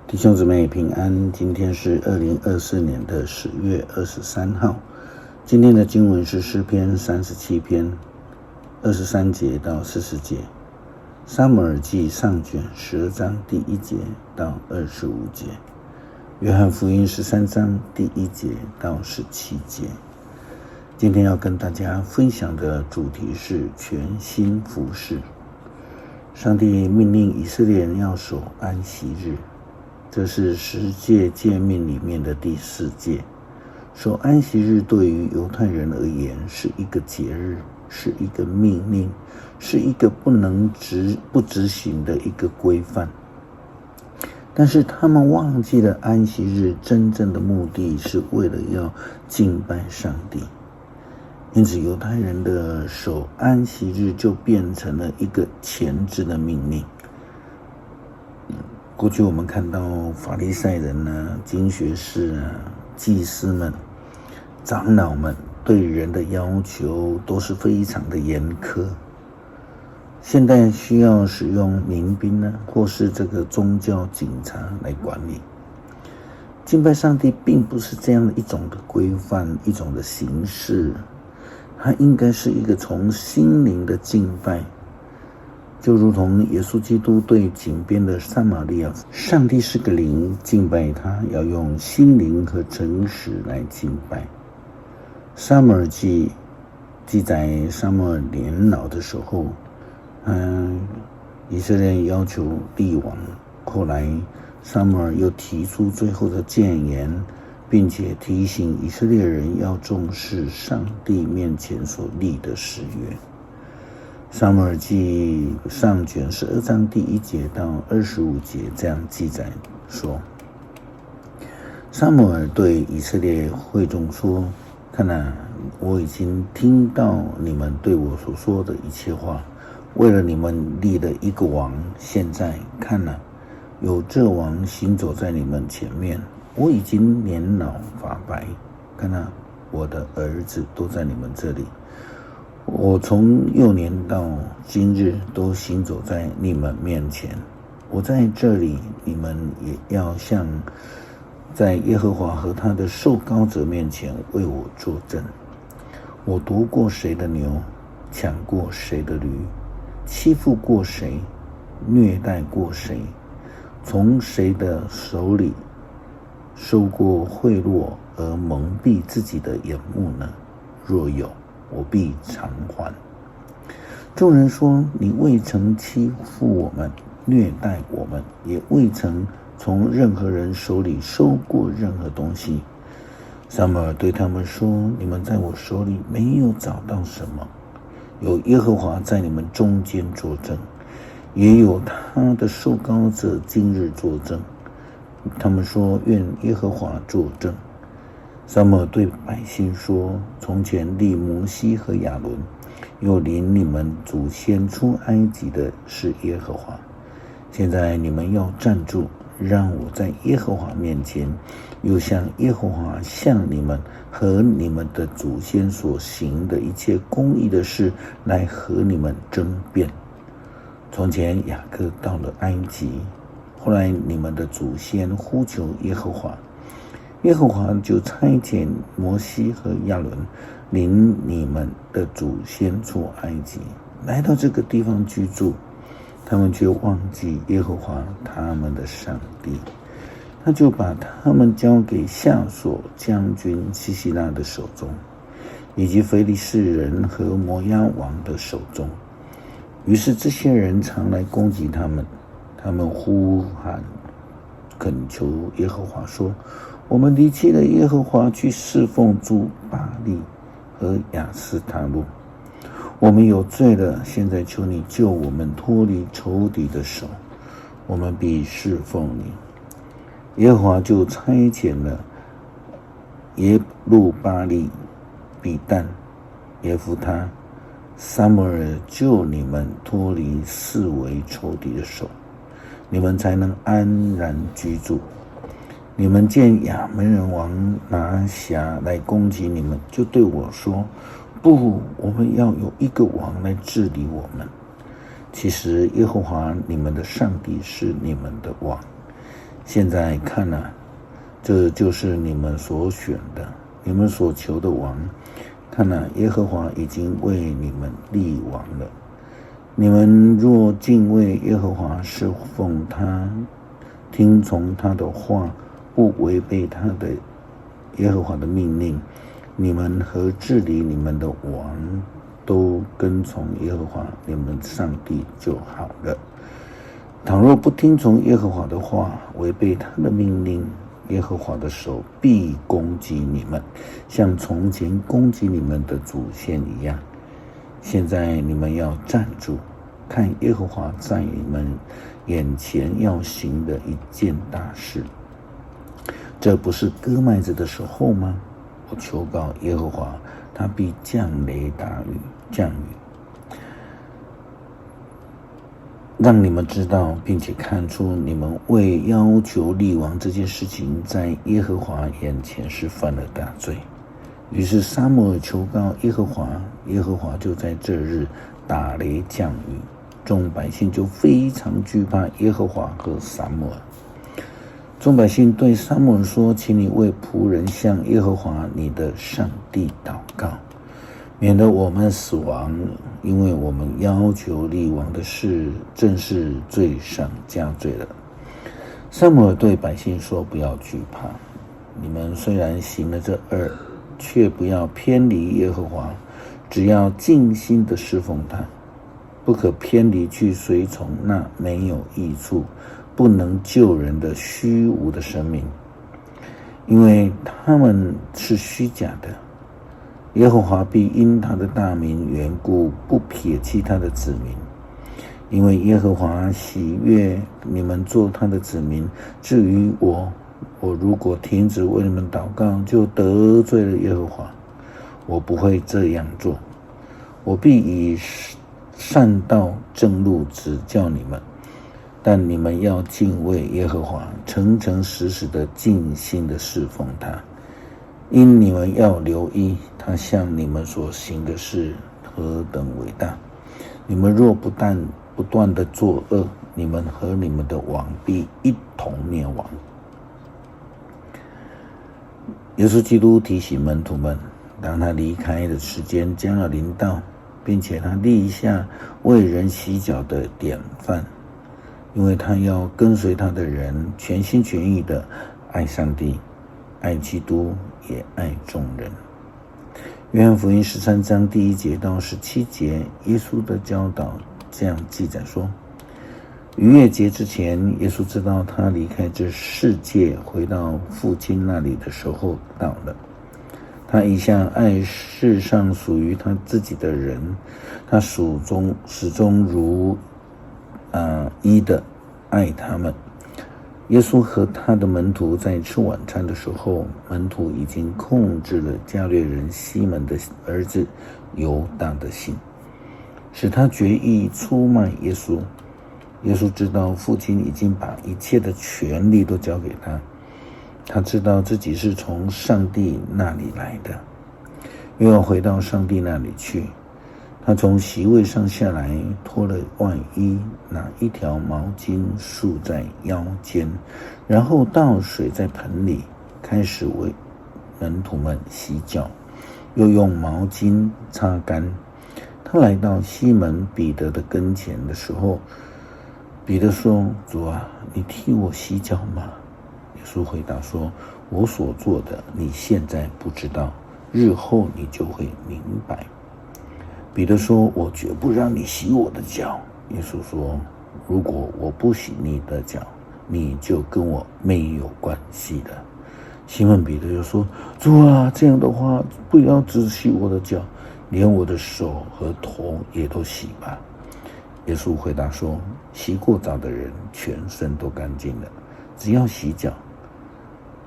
弟兄姊妹平安，今天是2024年的10月23号。今天的经文是诗篇37篇23节到40节，撒母耳记上卷12章第1节到25节，约翰福音13章第1节到17节。今天要跟大家分享的主题是全心服事。上帝命令以色列人要守安息日，这是10诫诫命里面的第4诫。守安息日对于犹太人而言是一个节日，是一个命令，是一个不执行的一个规范。但是他们忘记了安息日真正的目的是为了要敬拜上帝，因此犹太人的守安息日就变成了一个前置的命令。过去我们看到法利赛人经学士祭司们、长老们对人的要求都是非常的严苛。现在需要使用民兵或是这个宗教警察来管理。敬拜上帝并不是这样的一种的规范，一种的形式，它应该是一个从心灵的敬拜。就如同耶稣基督对井边的撒玛利亚，上帝是个灵，敬拜他要用心灵和诚实来敬拜。撒母耳记记载撒母耳年老的时候，以色列人要求立王，后来撒母耳又提出最后的谏言，并且提醒以色列人要重视上帝面前所立的誓约。撒母耳记上卷12章第1节到25节这样记载说，撒母耳对以色列会众说，看我已经听到你们对我所说的一切话，为了你们立了一个王，现在看有这王行走在你们前面，我已经年老发白，看我的儿子都在你们这里，我从幼年到今日都行走在你们面前，我在这里，你们也要像在耶和华和他的受膏者面前为我作证。我夺过谁的牛，抢过谁的驴，欺负过谁，虐待过谁，从谁的手里收过贿赂而蒙蔽自己的眼目呢？若有，我必偿还。众人说，你未曾欺负我们，虐待我们，也未曾从任何人手里收过任何东西。撒母耳对他们说，你们在我手里没有找到什么，有耶和华在你们中间作证，也有他的受膏者今日作证。他们说，愿耶和华作证。撒母耳对百姓说，从前立摩西和亚伦，又领你们祖先出埃及的是耶和华。现在你们要站住，让我在耶和华面前，又向耶和华向你们和你们的祖先所行的一切公义的事来和你们争辩。从前雅各到了埃及，后来你们的祖先呼求耶和华，耶和华就差遣摩西和亚伦领你们的祖先出埃及，来到这个地方居住。他们却忘记耶和华他们的上帝，他就把他们交给夏所将军西西拉的手中，以及非利士人和摩押王的手中。于是这些人常来攻击他们，他们呼喊恳求耶和华说，我们离弃了耶和华，去侍奉诸巴力和亚斯他录，我们有罪了，现在求你救我们脱离仇敌的手，我们必侍奉你。耶和华就差遣了耶路巴力、比但、耶弗他、撒母耳救你们脱离四围仇敌的手，你们才能安然居住。你们见亚扪人王拿辖来攻击你们，就对我说，不，我们要有一个王来治理我们。其实耶和华你们的上帝是你们的王，现在看啊，这就是你们所选的，你们所求的王。看啊，耶和华已经为你们立王了。你们若敬畏耶和华，侍奉他，听从他的话，不违背他的耶和华的命令，你们和治理你们的王都跟从耶和华你们上帝就好了。倘若不听从耶和华的话，违背他的命令，耶和华的手必攻击你们，像从前攻击你们的祖先一样。现在你们要站住，看耶和华在你们眼前要行的一件大事。这不是割麦子的时候吗？我求告耶和华，他必降雷打雨，降雨，让你们知道，并且看出你们为要求立王这件事情，在耶和华眼前是犯了大罪。于是撒母耳求告耶和华，耶和华就在这日打雷降雨，众百姓就非常惧怕耶和华和撒母耳。众百姓对撒母耳说：“请你为仆人向耶和华你的上帝祷告，免得我们死亡，因为我们要求立王的事正是罪上加罪了。”撒母耳对百姓说：“不要惧怕，你们虽然行了这恶，却不要偏离耶和华，只要尽心的侍奉他，不可偏离去随从那没有益处、不能救人的虚无的神明，因为他们是虚假的。耶和华必因他的大名缘故，不撇弃他的子民，因为耶和华喜悦你们做他的子民。至于我如果停止为你们祷告，就得罪了耶和华。我不会这样做，我必以善道正路指教你们。但你们要敬畏耶和华，诚诚实实的尽心的侍奉他，因你们要留意他向你们所行的事何等伟大。你们若不断的作恶，你们和你们的王必一同灭亡。耶稣基督提醒门徒们，当他离开的时间将要临到，并且他立下为人洗脚的典范，因为他要跟随他的人全心全意的爱上帝、爱基督，也爱众人。约翰福音13章第1节到17节，耶稣的教导这样记载说：逾越节之前，耶稣知道他离开这世界回到父亲那里的时候到了。他一向爱世上属于他自己的人，他始终如一的爱他们。耶稣和他的门徒在吃晚餐的时候，门徒已经控制了加略人西门的儿子犹大的心，使他决意出卖耶稣。耶稣知道父亲已经把一切的权利都交给他，他知道自己是从上帝那里来的，又要回到上帝那里去。他从席位上下来，脱了外衣，拿一条毛巾束在腰间，然后倒水在盆里，开始为门徒们洗脚，又用毛巾擦干。他来到西门彼得的跟前的时候，彼得说：“主啊，你替我洗脚吗？”耶稣回答说：“我所做的，你现在不知道，日后你就会明白。”彼得说：“我绝不让你洗我的脚。”耶稣说：“如果我不洗你的脚，你就跟我没有关系了。”西门彼得又说：“主啊，这样的话，不要只洗我的脚，连我的手和头也都洗吧。”耶稣回答说：“洗过澡的人全身都干净了，只要洗脚。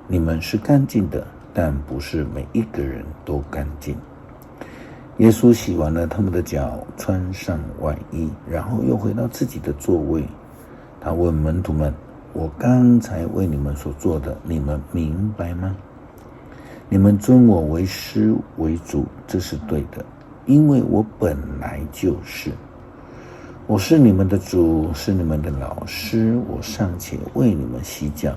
你们是干净的，但不是每一个人都干净。”耶稣洗完了他们的脚，穿上外衣，然后又回到自己的座位。他问门徒们：“我刚才为你们所做的，你们明白吗？你们尊我为师为主，这是对的，因为我本来就是。我是你们的主，是你们的老师，我尚且为你们洗脚，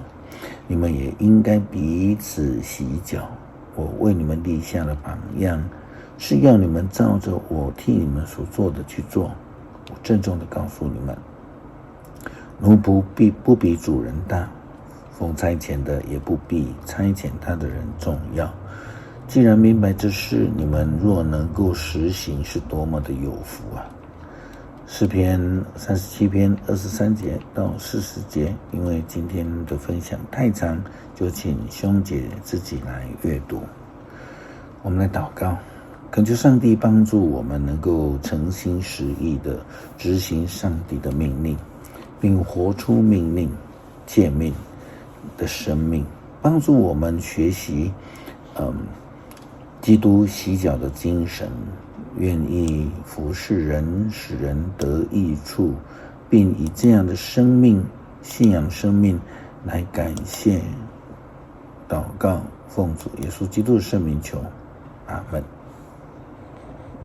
你们也应该彼此洗脚。我为你们立下了榜样，是要你们照着我替你们所做的去做。我郑重地告诉你们，奴仆不比主人大，奉差遣的也不比差遣他的人重要。既然明白这事，你们若能够实行，是多么的有福啊！诗篇37篇23节到40节，因为今天的分享太长，就请兄姐自己来阅读。我们来祷告，恳求上帝帮助我们能够诚心实意的执行上帝的命令，并活出命令诫命的生命，帮助我们学习基督洗脚的精神，愿意服侍人，使人得益处，并以这样的生命、信仰生命来感谢、祷告，奉主耶稣基督的圣名求，阿们。